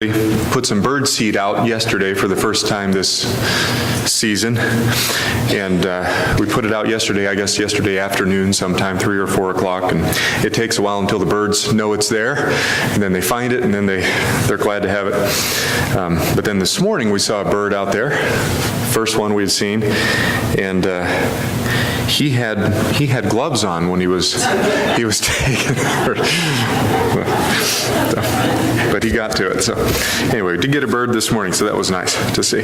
put some bird seed out yesterday for the first time this season, and we put it out yesterday, I guess yesterday afternoon, sometime 3 or 4 o'clock, and it takes a while until the birds know it's there, and then they find it, and then they're glad to have it. But then this morning we saw a bird out there, first one we'd seen, and he had gloves on when he was taking it. But he got to it. So anyway, we did get a bird this morning, so that was nice to see.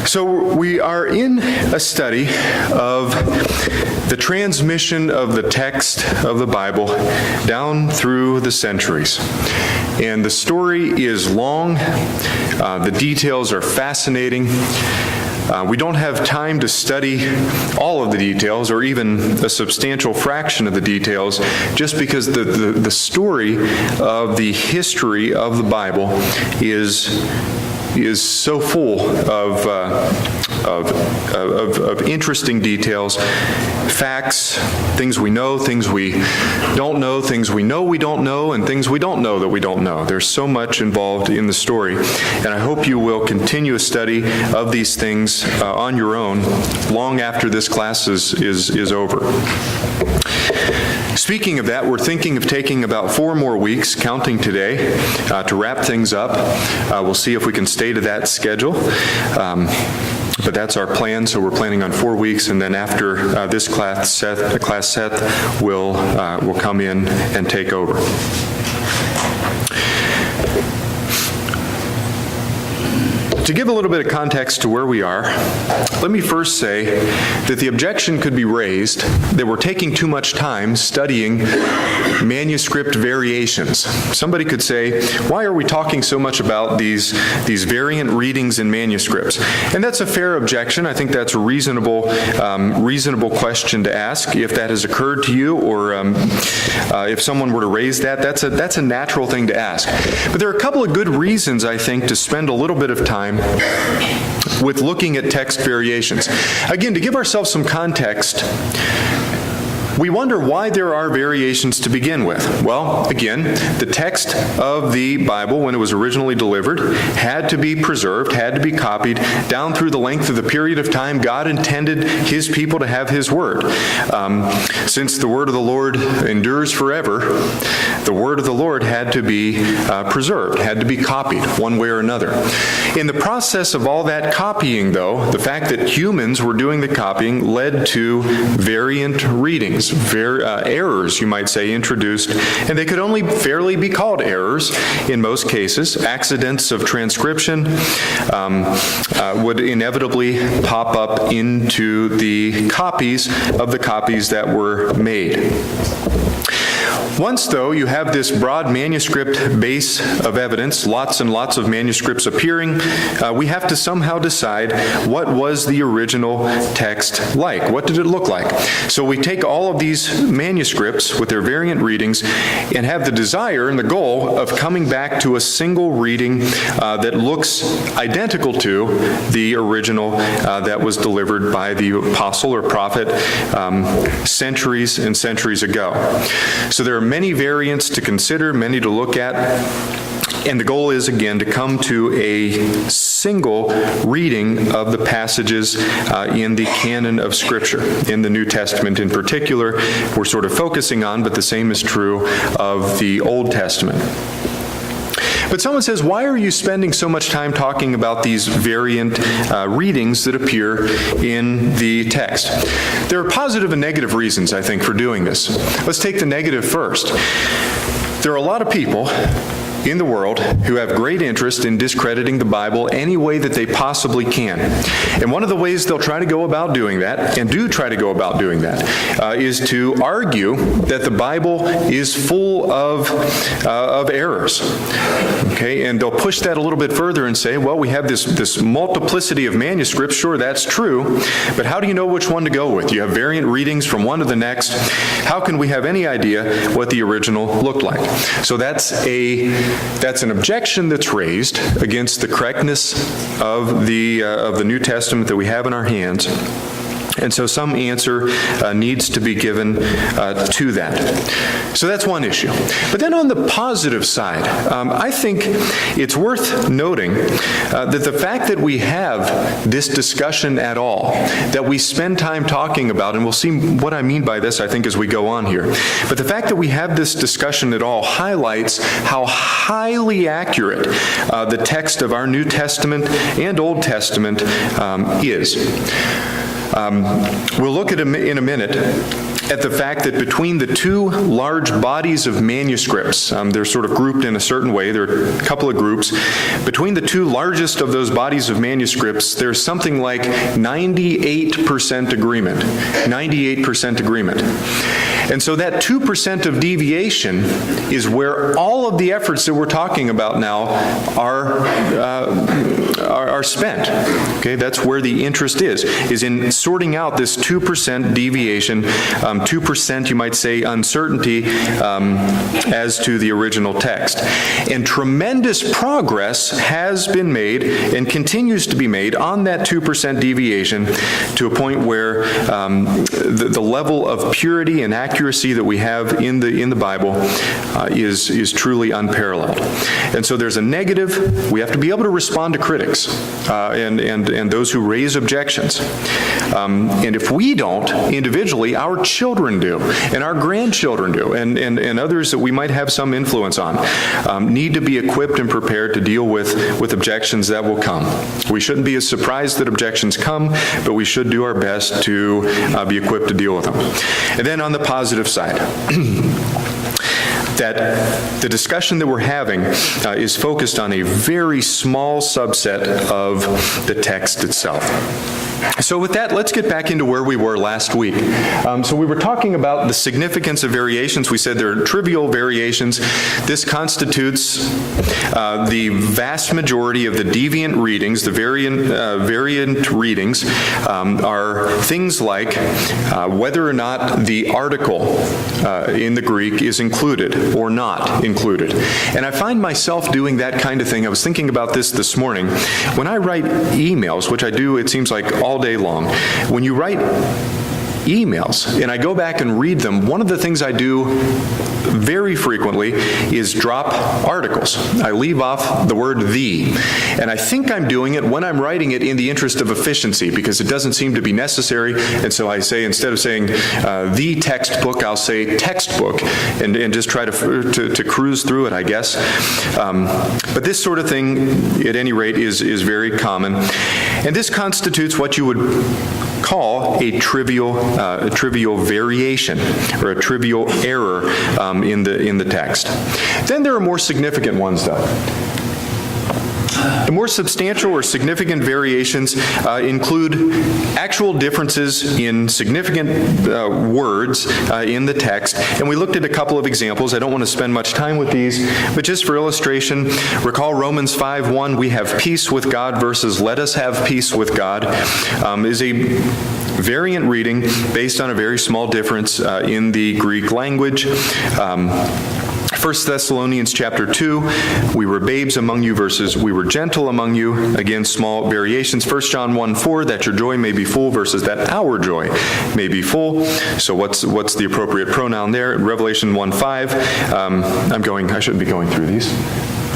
So we are in a study of the transmission of the text of the Bible down through the centuries. And the story is long. The details are fascinating. We don't have time to study all of the details or even a substantial fraction of the details just because the story of the history of the Bible is so full of interesting details, facts, things we know, things we don't know, things we know we don't know, and things we don't know that we don't know. There's so much involved in the story, and I hope you will continue a study of these things on your own long after this class is over. Speaking of that, we're thinking of taking about 4 more weeks, counting today, to wrap things up. We'll see if we can stay to that schedule. But that's our plan, so we're planning on 4 weeks, and then after this class, Seth will come in and take over. To give a little bit of context to where we are, let me first say that the objection could be raised that we're taking too much time studying manuscript variations. Somebody could say, why are we talking so much about these variant readings in manuscripts? And that's a fair objection. I think that's a reasonable question to ask. If that has occurred to you, or if someone were to raise that, that's a natural thing to ask. But there are a couple of good reasons, I think, to spend a little bit of time with looking at text variations. Again, to give ourselves some context, we wonder why there are variations to begin with. Well, again, the text of the Bible, when it was originally delivered, had to be preserved, had to be copied down through the length of the period of time God intended His people to have His Word. Since the Word of the Lord endures forever, the Word of the Lord had to be preserved, had to be copied one way or another. In the process of all that copying, though, the fact that humans were doing the copying led to variant readings. Errors, you might say, introduced, and they could only fairly be called errors in most cases. Accidents of transcription would inevitably pop up into the copies that were made. Once, though, you have this broad manuscript base of evidence, lots and lots of manuscripts appearing, we have to somehow decide what was the original text like. What did it look like? So we take all of these manuscripts with their variant readings and have the desire and the goal of coming back to a single reading that looks identical to the original that was delivered by the apostle or prophet centuries and centuries ago. So there are many variants to consider, many to look at, and the goal is, again, to come to a single reading of the passages in the canon of Scripture. In the New Testament in particular, we're sort of focusing on, but the same is true of the Old Testament. But someone says, why are you spending so much time talking about these variant readings that appear in the text? There are positive and negative reasons, I think, for doing this. Let's take the negative first. There are a lot of people in the world who have great interest in discrediting the Bible any way that they possibly can. And one of the ways they'll try to go about doing that, and do try to go about doing that, is to argue that the Bible is full of errors. Okay, and they'll push that a little bit further and say, well, we have this multiplicity of manuscripts. Sure, that's true, but how do you know which one to go with? You have variant readings from one to the next. How can we have any idea what the original looked like? So that's an objection that's raised against the correctness of the New Testament that we have in our hands. And so some answer needs to be given to that. So that's one issue. But then on the positive side, I think it's worth noting that the fact that we have this discussion at all, that we spend time talking about, and we'll see what I mean by this, I think, as we go on here. But the fact that we have this discussion at all highlights how highly accurate the text of our New Testament and Old Testament is. We'll look at in a minute at the fact that between the two large bodies of manuscripts, they're sort of grouped in a certain way, there are a couple of groups, between the two largest of those bodies of manuscripts, there's something like 98% agreement. 98% agreement. And so that 2% of deviation is where all of the efforts that we're talking about now are spent. Okay, that's where the interest is in sorting out this 2% deviation, 2%, you might say, uncertainty as to the original text. And tremendous progress has been made and continues to be made on that 2% deviation to a point where the level of purity and accuracy that we have in the Bible is truly unparalleled. And so there's a negative. We have to be able to respond to critics and those who raise objections. And if we don't individually, our children do, and our grandchildren do, and others that we might have some influence on, need to be equipped and prepared to deal with objections that will come. We shouldn't be as surprised that objections come, but we should do our best to be equipped to deal with them. And then on the positive side, that the discussion that we're having is focused on a very small subset of the text itself. So with that, let's get back into where we were last week. So we were talking about the significance of variations. We said there are trivial variations. This constitutes the vast majority of the deviant readings. The variant readings are things like whether or not the article in the Greek is included or not included. And I find myself doing that kind of thing. I was thinking about this morning. When I write emails, which I do, it seems like all day long, when you write emails and I go back and read them, one of the things I do very frequently is drop articles. I leave off the word "the," and I think I'm doing it when I'm writing it in the interest of efficiency because it doesn't seem to be necessary, and so I say, instead of saying the textbook, I'll say textbook and just try to cruise through it, I guess. But this sort of thing, at any rate, is very common, and this constitutes what you would call a trivial variation or a trivial error in the text. Then there are more significant ones, though. The more substantial or significant variations include actual differences in significant words in the text, and we looked at a couple of examples. I don't want to spend much time with these, but just for illustration, recall Romans 5:1, we have peace with God versus let us have peace with God, is a variant reading based on a very small difference in the Greek language. 1 Thessalonians chapter 2, we were babes among you versus we were gentle among you. Again, small variations. 1 John 1:4, that your joy may be full versus that our joy may be full. So what's the appropriate pronoun there? Revelation 1:5, I shouldn't be going through these.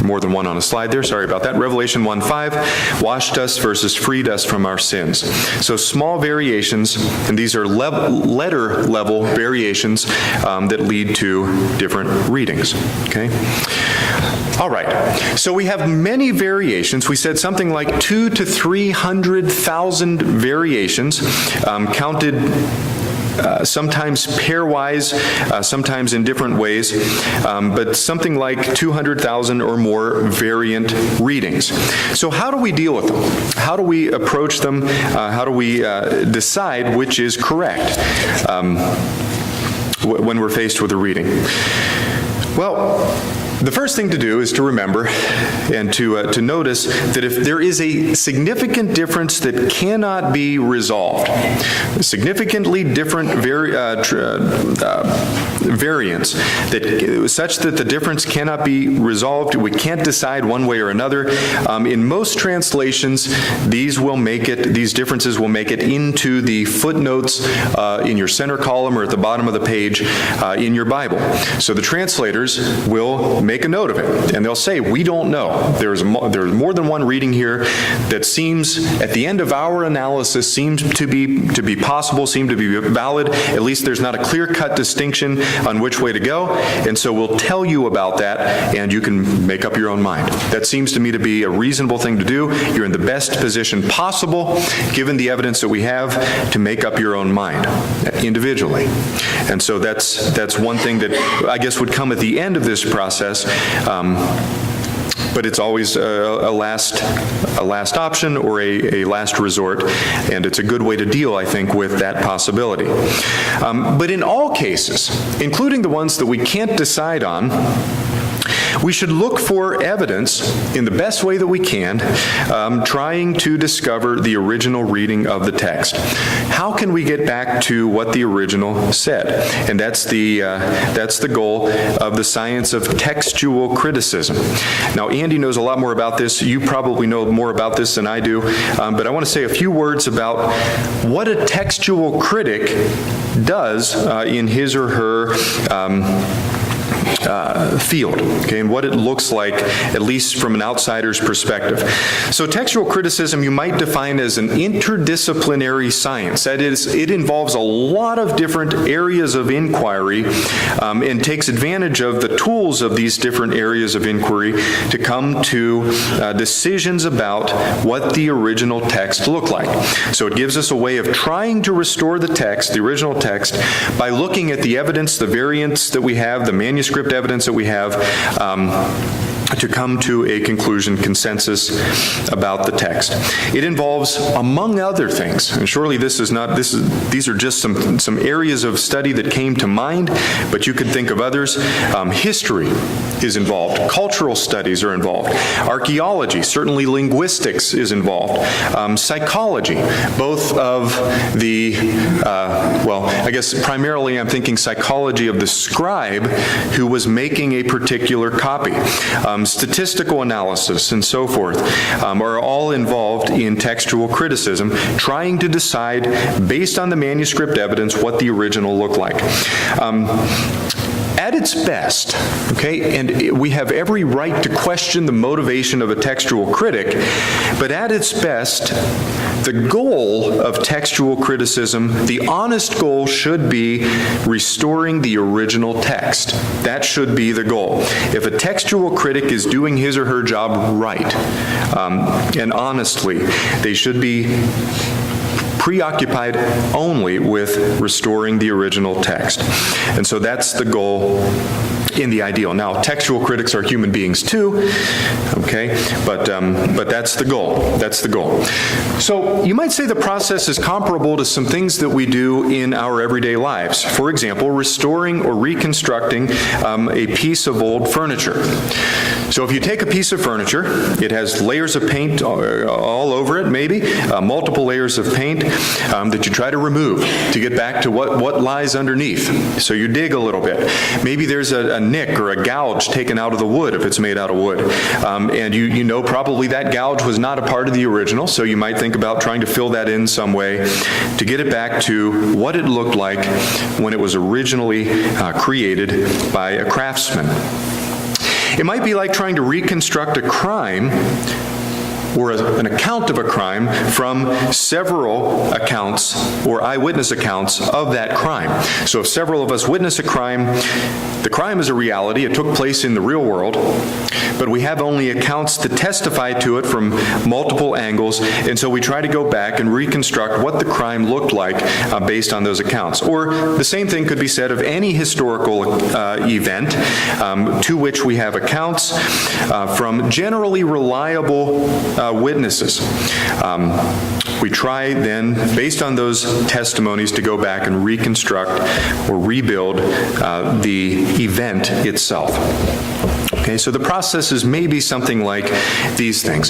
More than one on a slide there, sorry about that. Revelation 1:5, washed us versus freed us from our sins. So small variations, and these are letter level variations that lead to different readings, okay? All right, so we have many variations. We said something like 200,000 to 300,000 variations, counted sometimes pairwise, sometimes in different ways, but something like 200,000 or more variant readings. So how do we deal with them? How do we approach them? How do we decide which is correct when we're faced with a reading? Well, the first thing to do is to remember and to notice that if there is a significant difference that cannot be resolved, significantly different variance, such that the difference cannot be resolved. We can't decide one way or another. In most translations, these differences will make it into the footnotes in your center column or at the bottom of the page in your Bible. So the translators will make a note of it, and they'll say, we don't know. There's more than one reading here that seems, at the end of our analysis, seems to be possible, seem to be valid. At least there's not a clear-cut distinction on which way to go, and so we'll tell you about that, and you can make up your own mind. That seems to me to be a reasonable thing to do. You're in the best position possible, given the evidence that we have, to make up your own mind individually. And so that's one thing that I guess would come at the end of this process. But it's always a last option or a last resort, and it's a good way to deal, I think, with that possibility. But in all cases, including the ones that we can't decide on, we should look for evidence in the best way that we can, trying to discover the original reading of the text. How can we get back to what the original said? And that's the goal of the science of textual criticism. Now, Andy knows a lot more about this. You probably know more about this than I do, but I want to say a few words about what a textual critic does in his or her field, okay, and what it looks like, at least from an outsider's perspective. So textual criticism you might define as an interdisciplinary science. That is, it involves a lot of different areas of inquiry and takes advantage of the tools of these different areas of inquiry to come to decisions about what the original text looked like. So it gives us a way of trying to restore the text, the original text, by looking at the evidence, the variants that we have, the manuscript evidence that we have, to come to a conclusion, consensus about the text. It involves, among other things, and surely these are just some areas of study that came to mind, but you could think of others. History is involved. Cultural studies are involved. Archaeology, certainly linguistics is involved. Psychology, both of the, I guess primarily I'm thinking psychology of the scribe who was making a particular copy. Statistical analysis and so forth are all involved in textual criticism, trying to decide, based on the manuscript evidence, what the original looked like. At its best, okay, and we have every right to question the motivation of a textual critic, but at its best, the goal of textual criticism, the honest goal, should be restoring the original text. That should be the goal. If a textual critic is doing his or her job right, and honestly, they should be preoccupied only with restoring the original text. And so that's the goal in the ideal. Now, textual critics are human beings too, okay? But that's the goal. That's the goal. So you might say the process is comparable to some things that we do in our everyday lives. For example, restoring or reconstructing a piece of old furniture. So if you take a piece of furniture, it has layers of paint all over it, maybe, multiple layers of paint that you try to remove to get back to what lies underneath. So you dig a little bit. Maybe there's a nick or a gouge taken out of the wood if it's made out of wood. And you know probably that gouge was not a part of the original, so you might think about trying to fill that in some way to get it back to what it looked like when it was originally created by a craftsman. It might be like trying to reconstruct a crime or an account of a crime from several accounts or eyewitness accounts of that crime. So if several of us witness a crime, the crime is a reality, it took place in the real world, but we have only accounts that testify to it from multiple angles, and so we try to go back and reconstruct what the crime looked like based on those accounts. Or the same thing could be said of any historical event to which we have accounts from generally reliable witnesses. We try then, based on those testimonies, to go back and reconstruct or rebuild the event itself. Okay, so the process is maybe something like these things.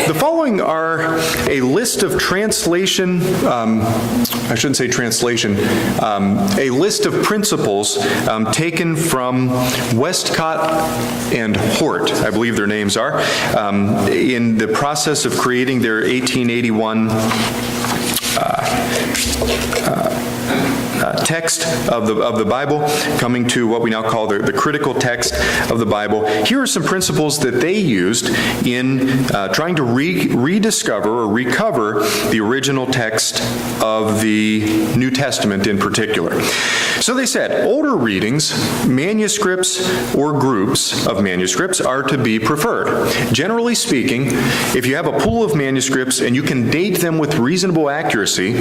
The following are a list of translation, I shouldn't say translation, a list of principles taken from Westcott and Hort, I believe their names are, in the process of creating their 1881 text of the Bible, coming to what we now call the critical text of the Bible. Here are some principles that they used in trying to rediscover or recover the original text of the New Testament in particular. So they said, older readings, manuscripts, or groups of manuscripts are to be preferred. Generally speaking, if you have a pool of manuscripts and you can date them with reasonable accuracy,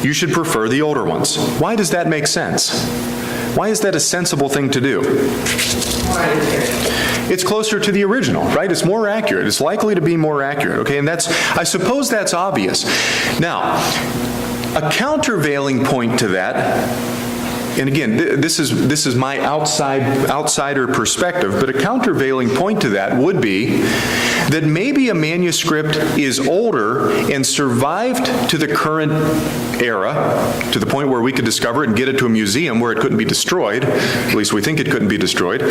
you should prefer the older ones. Why does that make sense? Why is that a sensible thing to do? It's closer to the original, right? It's more accurate. It's likely to be more accurate, okay? And I suppose that's obvious. Now, a countervailing point to that, and again, this is my outsider perspective, but a countervailing point to that would be that maybe a manuscript is older and survived to the current era, to the point where we could discover it and get it to a museum where it couldn't be destroyed. At least we think it couldn't be destroyed.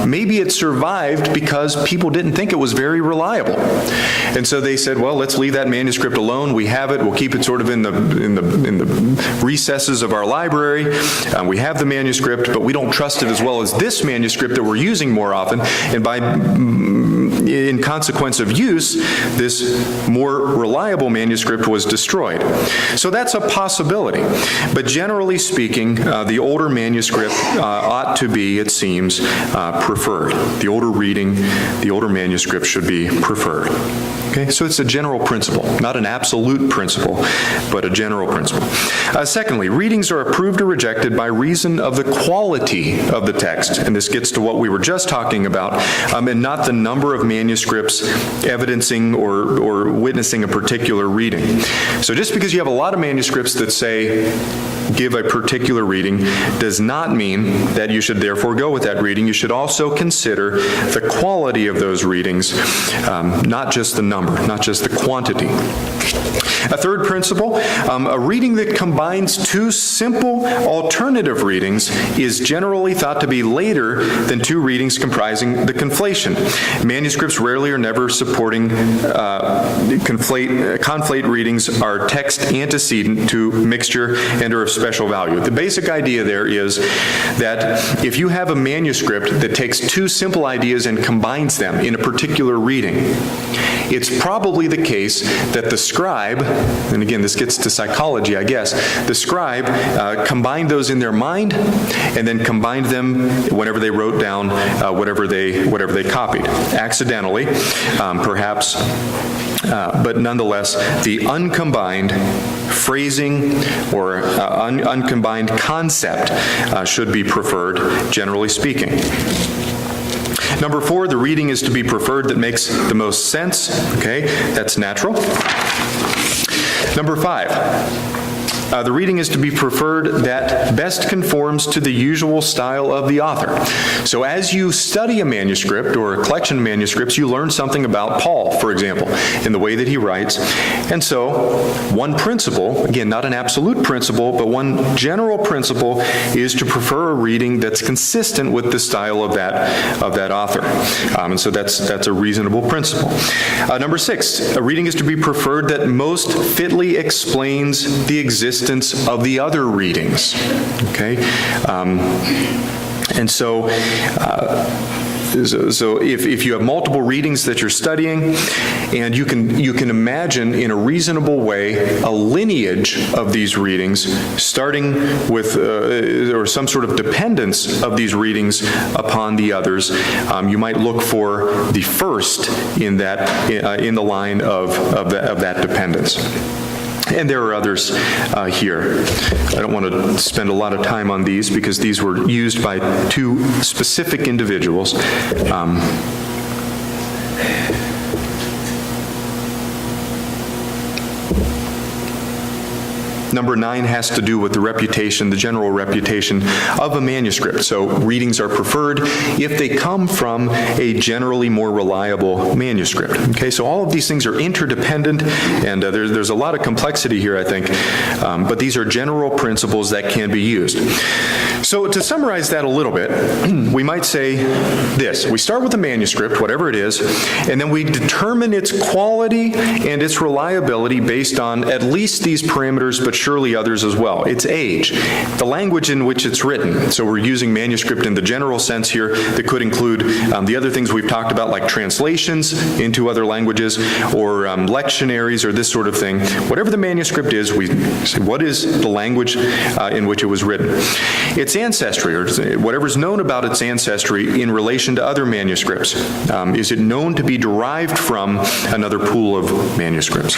Maybe it survived because people didn't think it was very reliable. And so they said, well, let's leave that manuscript alone. We have it. We'll keep it sort of in the recesses of our library. We have the manuscript, but we don't trust it as well as this manuscript that we're using more often. And in consequence of use, this more reliable manuscript was destroyed. So that's a possibility. But generally speaking, the older manuscript ought to be, it seems, preferred. The older reading, the older manuscript should be preferred. Okay, so it's a general principle, not an absolute principle, but a general principle. Secondly, readings are approved or rejected by reason of the quality of the text, and this gets to what we were just talking about, and not the number of manuscripts evidencing or witnessing a particular reading. So just because you have a lot of manuscripts that say give a particular reading does not mean that you should therefore go with that reading. You should also consider the quality of those readings, not just the number, not just the quantity. A third principle, a reading that combines two simple alternative readings is generally thought to be later than two readings comprising the conflation. Manuscripts rarely or never supporting conflate readings are text antecedent to mixture and are of special value. The basic idea there is that if you have a manuscript that takes two simple ideas and combines them in a particular reading, it's probably the case that the scribe, and again this gets to psychology I guess, the scribe combined those in their mind and then combined them whenever they wrote down whatever they copied. Accidentally, perhaps, but nonetheless, the uncombined phrasing or uncombined concept should be preferred, generally speaking. Number 4, the reading is to be preferred that makes the most sense. Okay, that's natural. Number 5. The reading is to be preferred that best conforms to the usual style of the author. So as you study a manuscript or a collection of manuscripts, you learn something about Paul, for example, in the way that he writes. And so one principle, again, not an absolute principle, but one general principle is to prefer a reading that's consistent with the style of that author. And so that's a reasonable principle. Number 6, a reading is to be preferred that most fitly explains the existence of the other readings. Okay, and so if you have multiple readings that you're studying, and you can imagine in a reasonable way a lineage of these readings, starting with or some sort of dependence of these readings upon the others, you might look for the first in the line of that dependence. And there are others here. I don't want to spend a lot of time on these because these were used by two specific individuals. Number 9 has to do with the reputation, the general reputation of a manuscript. So readings are preferred if they come from a generally more reliable manuscript. Okay, so all of these things are interdependent, and there's a lot of complexity here, I think, but these are general principles that can be used. So to summarize that a little bit, we might say this. We start with a manuscript, whatever it is, and then we determine its quality and its reliability based on at least these parameters, but surely others as well. Its age, the language in which it's written. So we're using manuscript in the general sense here that could include the other things we've talked about, like translations into other languages or lectionaries or this sort of thing. Whatever the manuscript is, we say, what is the language in which it was written? Its ancestry, or whatever's known about its ancestry in relation to other manuscripts. Is it known to be derived from another pool of manuscripts?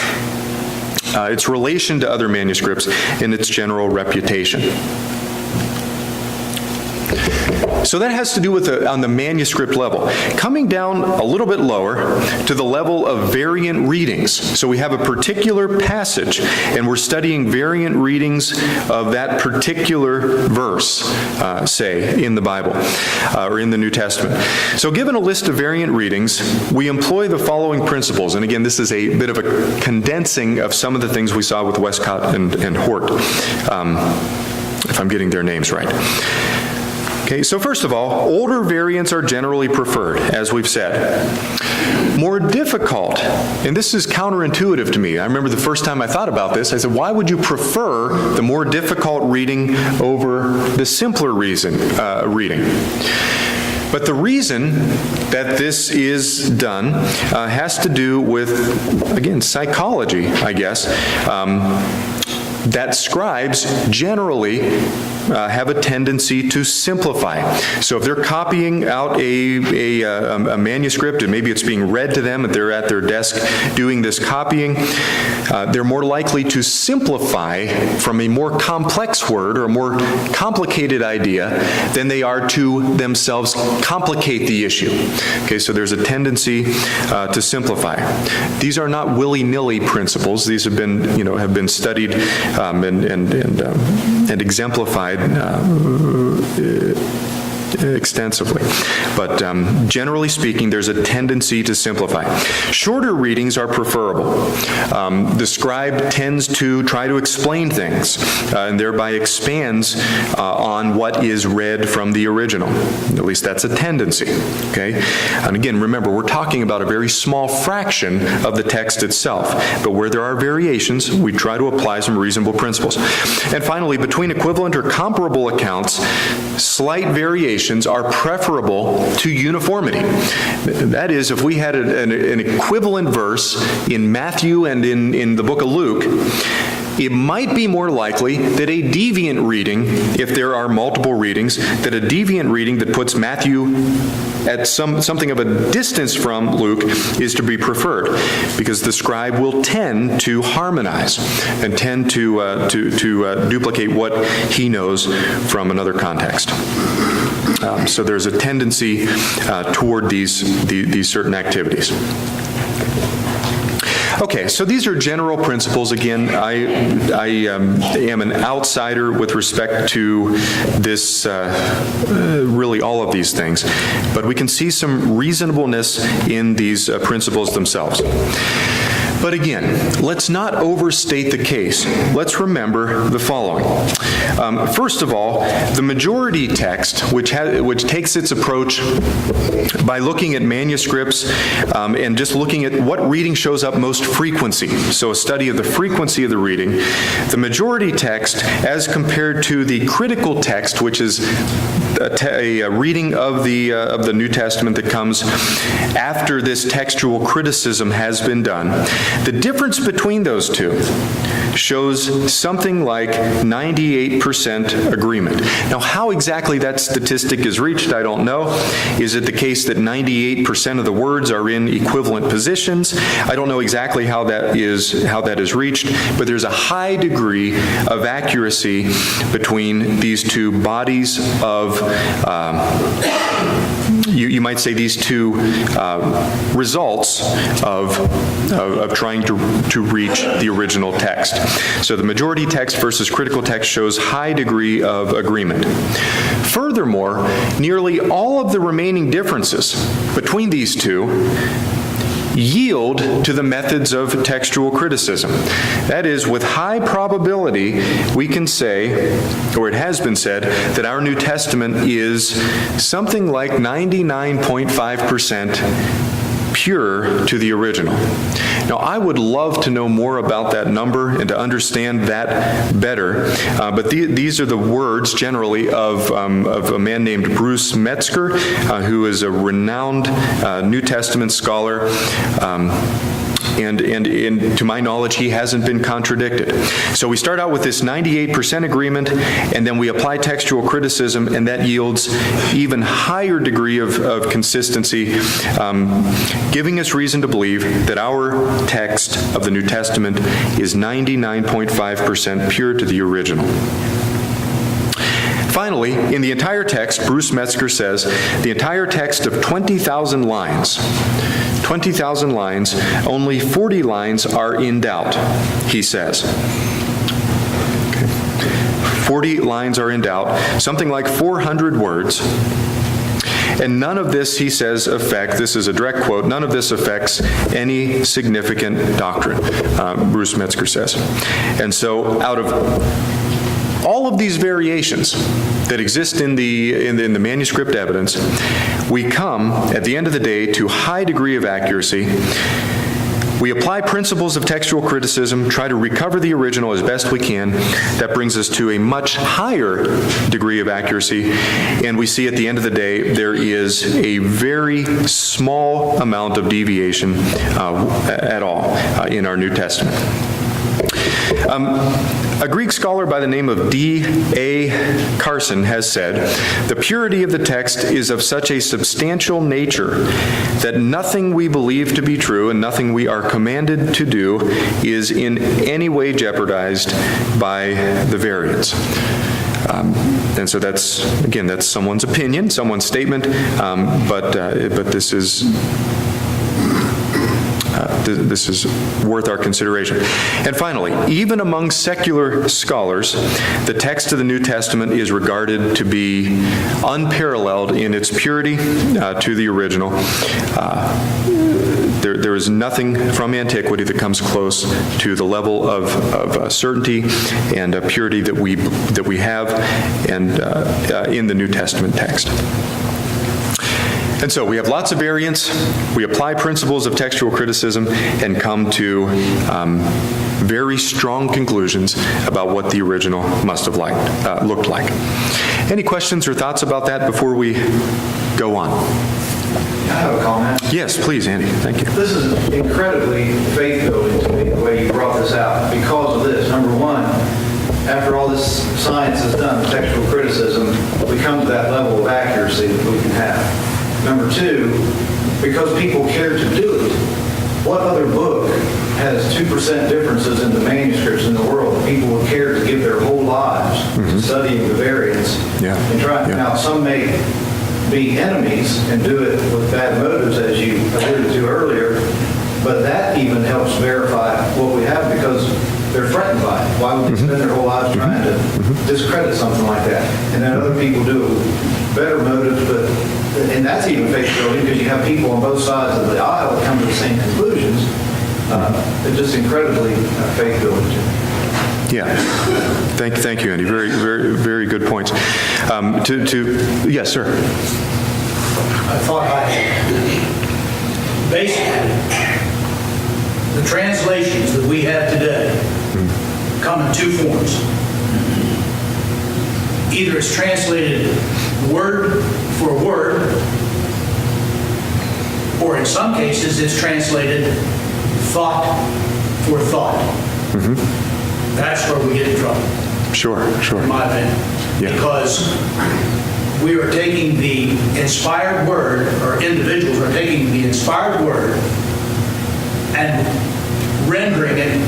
Its relation to other manuscripts and its general reputation. So that has to do with on the manuscript level. Coming down a little bit lower to the level of variant readings. So we have a particular passage, and we're studying variant readings of that particular verse, say, in the Bible, or in the New Testament. So given a list of variant readings, we employ the following principles. And again, this is a bit of a condensing of some of the things we saw with Westcott and Hort, if I'm getting their names right. Okay, so first of all, older variants are generally preferred, as we've said. More difficult, and this is counterintuitive to me. I remember the first time I thought about this, I said, why would you prefer the more difficult reading over the simpler reading? But the reason that this is done has to do with, again, psychology, I guess. That scribes generally have a tendency to simplify. So if they're copying out a manuscript, and maybe it's being read to them, and they're at their desk doing this copying, they're more likely to simplify from a more complex word or a more complicated idea than they are to themselves complicate the issue. Okay, so there's a tendency to simplify. These are not willy-nilly principles. These have been studied and exemplified extensively. But generally speaking, there's a tendency to simplify. Shorter readings are preferable. The scribe tends to try to explain things and thereby expands on what is read from the original. At least that's a tendency. Okay? And again, remember, we're talking about a very small fraction of the text itself. But where there are variations, we try to apply some reasonable principles. And finally, between equivalent or comparable accounts, slight variations are preferable to uniformity. That is, if we had an equivalent verse in Matthew and in the book of Luke, it might be more likely that a deviant reading, if there are multiple readings, that a deviant reading that puts Matthew at something of a distance from Luke is to be preferred, because the scribe will tend to harmonize and tend to duplicate what he knows from another context. So there's a tendency toward these certain activities. Okay, so these are general principles. Again, I am an outsider with respect to this, really all of these things, but we can see some reasonableness in these principles themselves. But again, let's not overstate the case. Let's remember the following. First of all, the majority text, which takes its approach by looking at manuscripts and just looking at what reading shows up most frequency, so a study of the frequency of the reading, the majority text as compared to the critical text, which is a reading of the New Testament that comes after this textual criticism has been done, the difference between those two shows something like 98% agreement. Now, how exactly that statistic is reached, I don't know. Is it the case that 98% of the words are in equivalent positions? I don't know exactly how that is reached, but there's a high degree of accuracy between these two bodies of you might say these two results of trying to reach the original text. So the majority text versus critical text shows high degree of agreement. Furthermore, nearly all of the remaining differences between these two yield to the methods of textual criticism. That is, with high probability, we can say, or it has been said, that our New Testament is something like 99.5% pure to the original. Now, I would love to know more about that number and to understand that better, but these are the words generally of a man named Bruce Metzger, who is a renowned New Testament scholar. And to my knowledge, he hasn't been contradicted. So we start out with this 98% agreement, and then we apply textual criticism, and that yields even higher degree of consistency, giving us reason to believe that our text of the New Testament is 99.5% pure to the original. Finally, in the entire text, Bruce Metzger says, the entire text of 20,000 lines, only 40 lines are in doubt, he says. 40 lines are in doubt, something like 400 words. And none of this, he says, this is a direct quote, none of this affects any significant doctrine, Bruce Metzger says. And so out of all of these variations that exist in the manuscript evidence, we come, at the end of the day, to high degree of accuracy. We apply principles of textual criticism, try to recover the original as best we can. That brings us to a much higher degree of accuracy, and we see at the end of the day there is a very small amount of deviation at all in our New Testament. A Greek scholar by the name of D.A. Carson has said, the purity of the text is of such a substantial nature that nothing we believe to be true and nothing we are commanded to do is in any way jeopardized by the variance. And so that's someone's opinion, someone's statement, but this is worth our consideration. And finally, even among secular scholars, the text of the New Testament is regarded to be unparalleled in its purity to the original. There is nothing from antiquity that comes close to the level of certainty and purity that we have and in the New Testament text. And so we have lots of variants, we apply principles of textual criticism, and come to very strong conclusions about what the original must have looked like. Any questions or thoughts about that before we go on? I have a comment. Yes, please, Andy. Thank you. This is incredibly faith-building to me, the way you brought this out, because of this. Number one, after all this science is done, textual criticism, we come to that level of accuracy that we can have. Number two, because people care to do it. What other book has 2% differences in the manuscripts in the world that people would care to give their whole lives to studying the variants and trying? Yeah. Now, some may be enemies and do it with bad motives, as you alluded to earlier, but that even helps verify what we have because they're threatened by it. Why would they spend their whole lives trying to discredit something like that? And then other people do better motives, and that's even faith-building because you have people on both sides of the aisle that come to the same conclusions. It's just incredibly faith-building to me. Yeah. Thank you, Andy. Very, very, very good points. Yes, sir. I thought basically, the translations that we have today come in two forms. Either it's translated word for word, or in some cases it's translated thought for thought. That's where we get in trouble. Sure. In my opinion. Yeah. Because we are taking the inspired word, or individuals are taking the inspired word and rendering it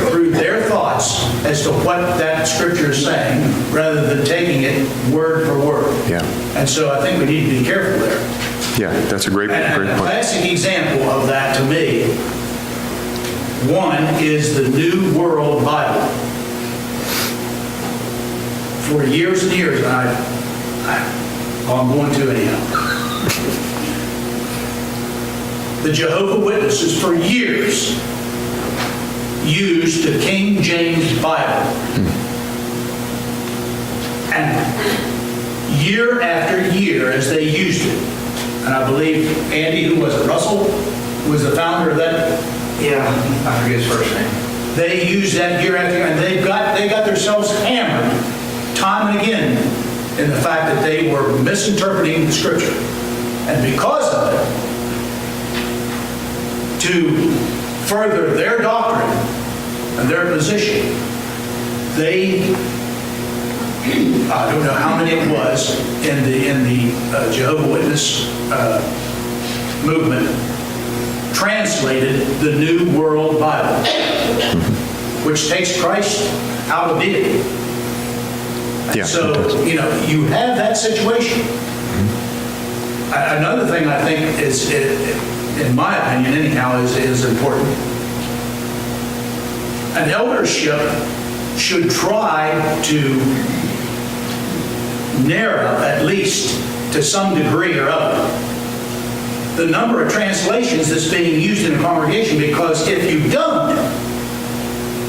through their thoughts doubts as to what that scripture is saying, rather than taking it word for word. Yeah. And so I think we need to be careful there. Yeah, that's a great And a point. classic example of that to me, one is the New World Bible. For years and years, and I'm going to anyhow. The Jehovah's Witnesses for years used the King James Bible. And year after year as they used it, and I believe Andy, who was it, Russell, was the founder of that. Yeah, I forget his first name. They used that year after year, and they got themselves hammered time and again in the fact that they were misinterpreting the scripture. And because of it, to further their doctrine and their position, they, I don't know how many it was in the Jehovah's Witness movement, translated the New World Bible, which takes Christ out of it. Yeah, So, you have that situation. Another thing I think is, in my opinion anyhow, is important. An eldership should try to narrow, at least to some degree or other, the number of translations that's being used in a congregation, because if you don't,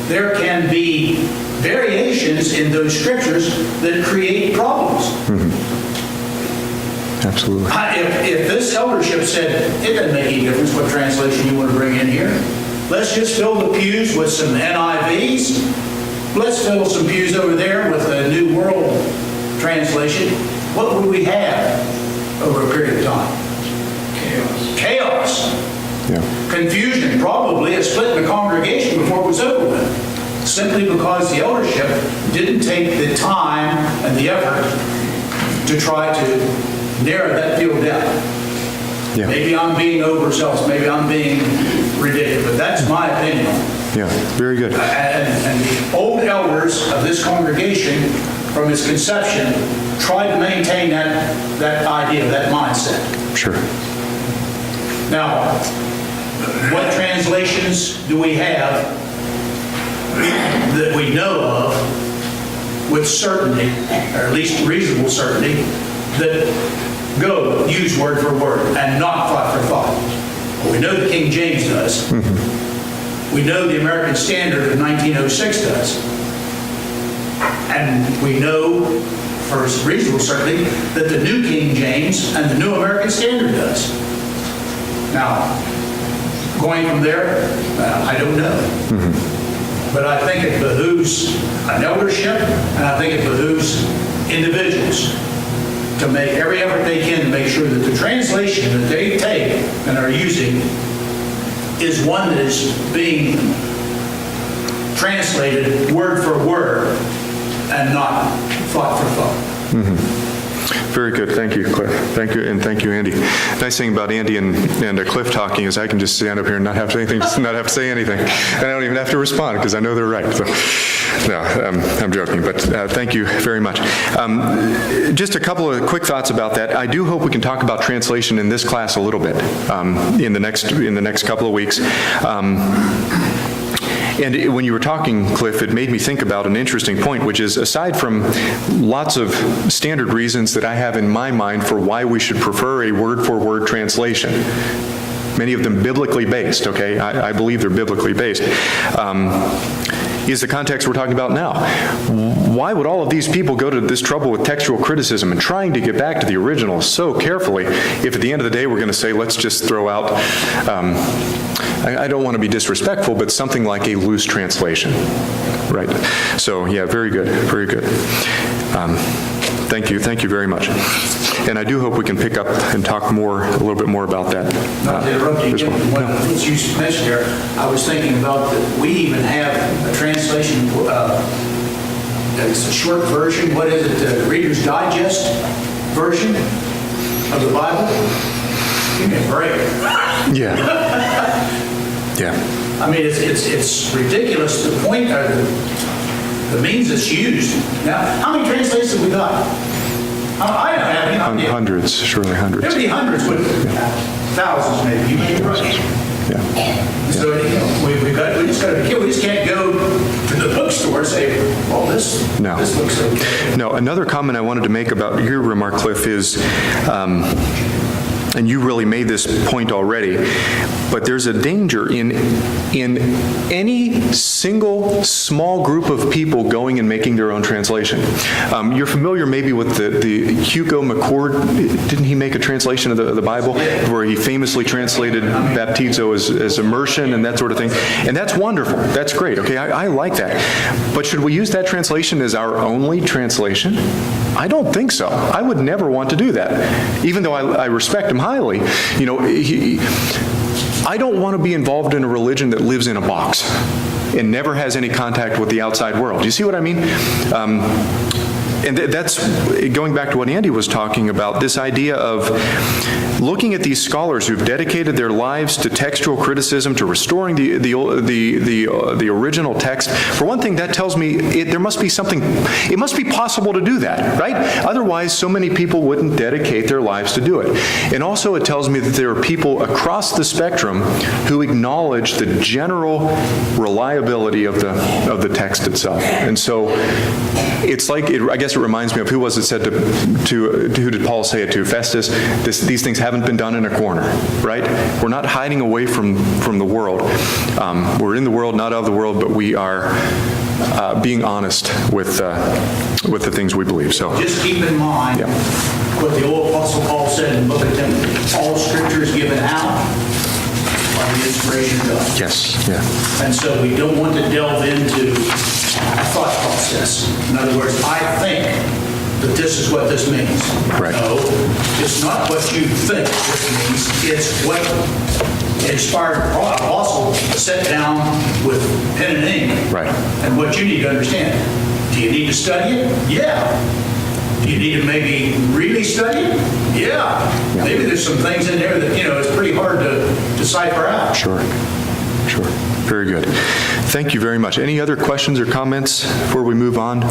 there can be variations in those scriptures that create problems. Absolutely. If this eldership said, it doesn't make any difference what translation you want to bring in here, let's just fill the pews with some NIVs, let's fill some pews over there with a New World translation, what would we have over a period of time? Chaos. Yeah. Confusion, probably a split in the congregation before it was over with, simply because the eldership didn't take the time and the effort to try to narrow that field down. Yeah. Maybe I'm being overzealous, maybe I'm being ridiculous, but that's my opinion. Yeah, very good. And the old elders of this congregation, from its conception, tried to maintain that idea, that mindset. Sure. Now, what translations do we have that we know of with certainty, or at least reasonable certainty, that go use word for word and not thought for thought? Well, we know the King James does. We know the American Standard of 1906 does. And we know, for reasonable certainty, that the New King James and the New American Standard does. Now, going from there, I don't know. But I think it behooves an eldership, and I think it behooves individuals to make every effort they can to make sure that the translation that they take and are using is one that is being translated word for word and not thought for thought. Very good. Thank you, Cliff. Thank you, and thank you, Andy. Nice thing about Andy and Cliff talking is I can just stand up here and not have to say anything. And I don't even have to respond because I know they're right. So, no, I'm joking, but thank you very much. Just a couple of quick thoughts about that. I do hope we can talk about translation in this class a little bit in the next couple of weeks. And when you were talking, Cliff, it made me think about an interesting point, which is aside from lots of standard reasons that I have in my mind for why we should prefer a word-for-word translation, many of them biblically based, okay? I believe they're biblically based, is the context we're talking about now. Why would all of these people go to this trouble with textual criticism and trying to get back to the original so carefully if at the end of the day we're going to say, let's just throw out, I don't want to be disrespectful, but something like a loose translation, right? So yeah, very good, very good. Thank you very much. And I do hope we can pick up and talk a little bit more about that. Not to interrupt you again, well. one of the things you mentioned here, I was thinking about that we even have a translation, it's a short version, what is it, the Reader's Digest version of the Bible? Give me a break. Yeah. Yeah. I mean, it's ridiculous, the point, or the means it's used. Now, how many translations have we got? I don't have any idea. Hundreds, surely hundreds. There'd be hundreds, but thousands maybe, you may be right. Yeah. So, you know, we just got to be careful. We just can't go to the bookstore and say, well, this looks okay. No, another comment I wanted to make about your remark, Cliff, is, and you really made this point already, but there's a danger in any single small group of people going and making their own translation. You're familiar maybe with the Hugo McCord, didn't he make a translation of the Bible where he famously translated baptizo as immersion and that sort of thing? And that's wonderful. That's great. Okay, I like that. But should we use that translation as our only translation? I don't think so. I would never want to do that, even though I respect him highly. You know, I don't want to be involved in a religion that lives in a box and never has any contact with the outside world. Do you see what I mean? And that's going back to what Andy was talking about, this idea of looking at these scholars who've dedicated their lives to textual criticism, to restoring the original text. For one thing, that tells me there must be something, it must be possible to do that, right? Otherwise, so many people wouldn't dedicate their lives to do it. And also it tells me that there are people across the spectrum who acknowledge the general reliability of the text itself. And so it's like, I guess it reminds me of, who was it said who did Paul say it to? Festus, these things haven't been done in a corner, right? We're not hiding away from the world. We're in the world, not of the world, but we are being honest with the things we believe. So just keep in mind what the old Apostle Paul said in the book of Timothy. All Scripture is given out by the inspiration of God. yes, yeah. And so we don't want to delve into a thought process. In other words, I think that this is what this means. Right. No, it's not what you think this means. It's what the inspired apostle sat down with pen and ink. Right. And what you need to understand. Do you need to study it? Yeah. Do you need to maybe really study it? Yeah. Maybe there's some things in there that, you know, it's pretty hard to decipher out. Sure. Very good. Thank you very much. Any other questions or comments before we move on?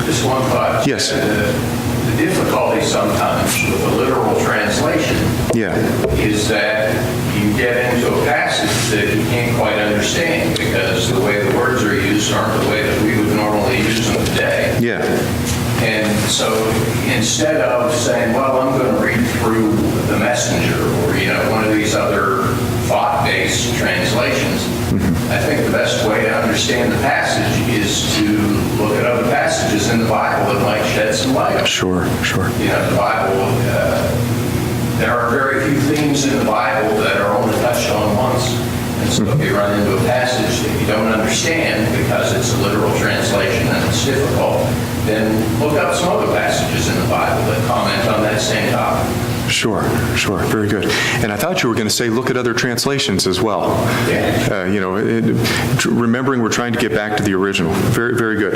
Just one thought. Yes. The difficulty sometimes with a literal translation is that you get into a passage that you can't quite understand because the way the words are used aren't the way that we would normally use them today. Yeah. And so instead of saying, well, I'm going to read through The Messenger or, you know, one of these other thought-based translations, I think the best way to understand the passage is to look at other passages in the Bible that might shed some light on it. Sure. You know, the Bible, there are very few things in the Bible that are only touched on once. And so if you run into a passage that you don't understand because it's a literal translation and it's difficult, then look up some other passages in the Bible that comment on that same topic. Sure. Very good. And I thought you were going to say look at other translations as well. Yeah. You know, remembering we're trying to get back to the original. Very, very good.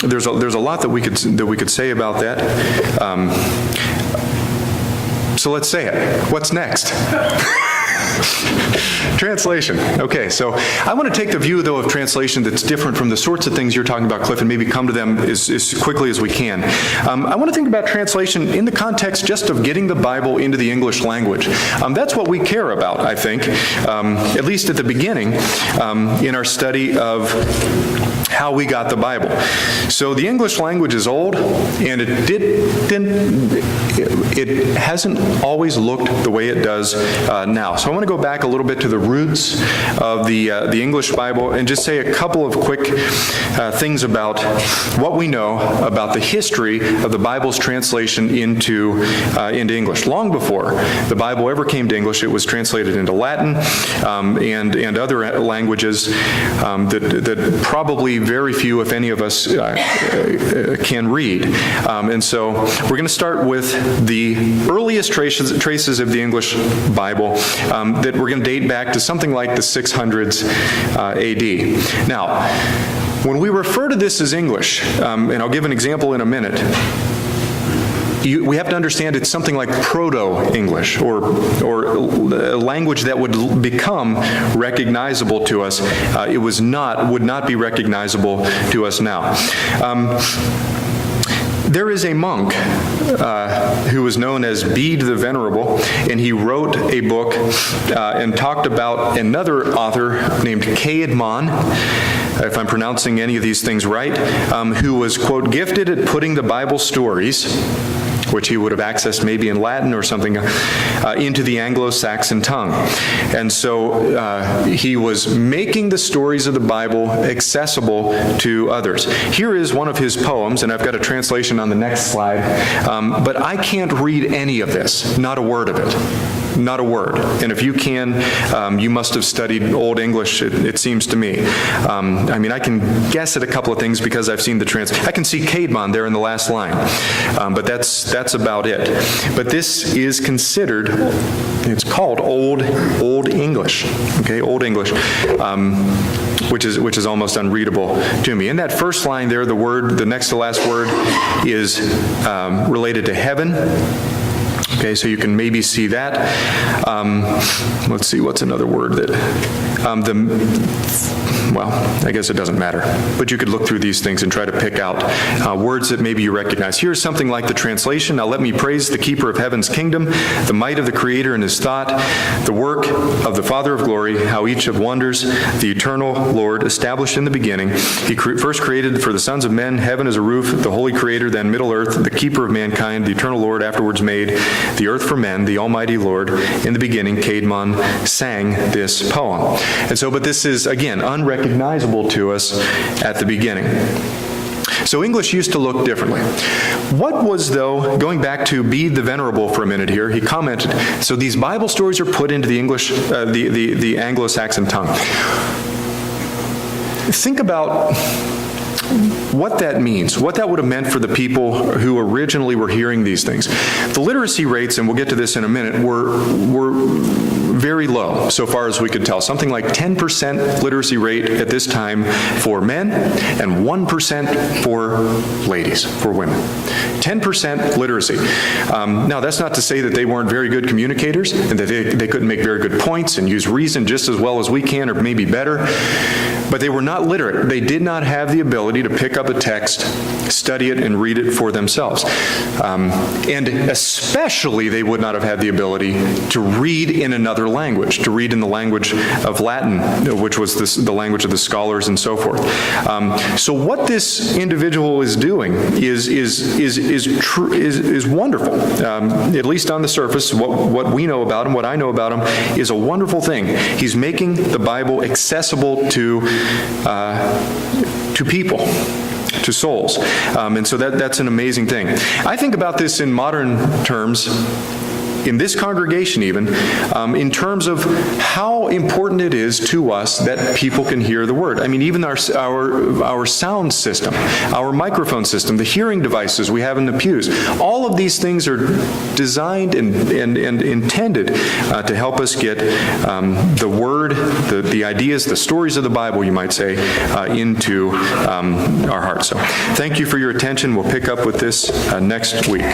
There's a lot that we could say about that. So let's say it. What's next? Translation. Okay, so I want to take the view, though, of translation that's different from the sorts of things you're talking about, Cliff, and maybe come to them as quickly as we can. I want to think about translation in the context just of getting the Bible into the English language. That's what we care about, I think, at least at the beginning, in our study of how we got the Bible. So the English language is old, and it hasn't always looked the way it does now. So I want to go back a little bit to the roots of the English Bible and just say a couple of quick things about what we know about the history of the Bible's translation into English. Long before the Bible ever came to English, it was translated into Latin and other languages that probably very few, if any of us, can read. And so we're going to start with the earliest traces of the English Bible that we're going to date back to something like the 600s AD. Now, when we refer to this as English, and I'll give an example in a minute, we have to understand it's something like Proto-English, or a language that would become recognizable to us. It would not be recognizable to us now. There is a monk who was known as Bede the Venerable, and he wrote a book and talked about another author named Caedmon, if I'm pronouncing any of these things right, who was, quote, gifted at putting the Bible stories, which he would have accessed maybe in Latin or something, into the Anglo-Saxon tongue. And so he was making the stories of the Bible accessible to others. Here is one of his poems, and I've got a translation on the next slide, but I can't read any of this, not a word of it. Not a word. And if you can, you must have studied Old English, it seems to me. I mean, I can guess at a couple of things because I've seen the I can see Caedmon there in the last line, but that's about it. But this is considered, it's called Old English, okay, Old English, which is almost unreadable to me. In that first line there, the next to last word is related to heaven. Okay, so you can maybe see that. Let's see, what's another word that, well, I guess it doesn't matter. But you could look through these things and try to pick out words that maybe you recognize. Here's something like the translation. Now let me praise the keeper of heaven's kingdom, the might of the Creator in his thought, the work of the Father of glory, how each of wonders, the eternal Lord, established in the beginning. He first created for the sons of men heaven as a roof, the holy Creator, then middle earth, the keeper of mankind, the eternal Lord, afterwards made the earth for men, the almighty Lord. In the beginning, Caedmon sang this poem. And so, but this is, again, unrecognizable to us at the beginning. So English used to look differently. What was, though, going back to Bede the Venerable for a minute here, he commented, so these Bible stories are put into the English, the Anglo-Saxon tongue. Think about what that means, what that would have meant for the people who originally were hearing these things. The literacy rates, and we'll get to this in a minute, were very low so far as we could tell. Something like 10% literacy rate at this time for men and 1% for ladies, for women. 10% literacy. Now that's not to say that they weren't very good communicators and that they couldn't make very good points and use reason just as well as we can or maybe better, but they were not literate. They did not have the ability to pick up a text, study it, and read it for themselves. And especially they would not have had the ability to read in another language, to read in the language of Latin, which was the language of the scholars and so forth. So what this individual is doing is wonderful. At least on the surface, what we know about him, what I know about him, is a wonderful thing. He's making the Bible accessible to people, to souls. And so that's an amazing thing. I think about this in modern terms, in this congregation even, in terms of how important it is to us that people can hear the Word. I mean, even our sound system, our microphone system, the hearing devices we have in the pews, all of these things are designed and intended to help us get the Word, the ideas, the stories of the Bible, you might say, into our hearts. So thank you for your attention. We'll pick up with this next week.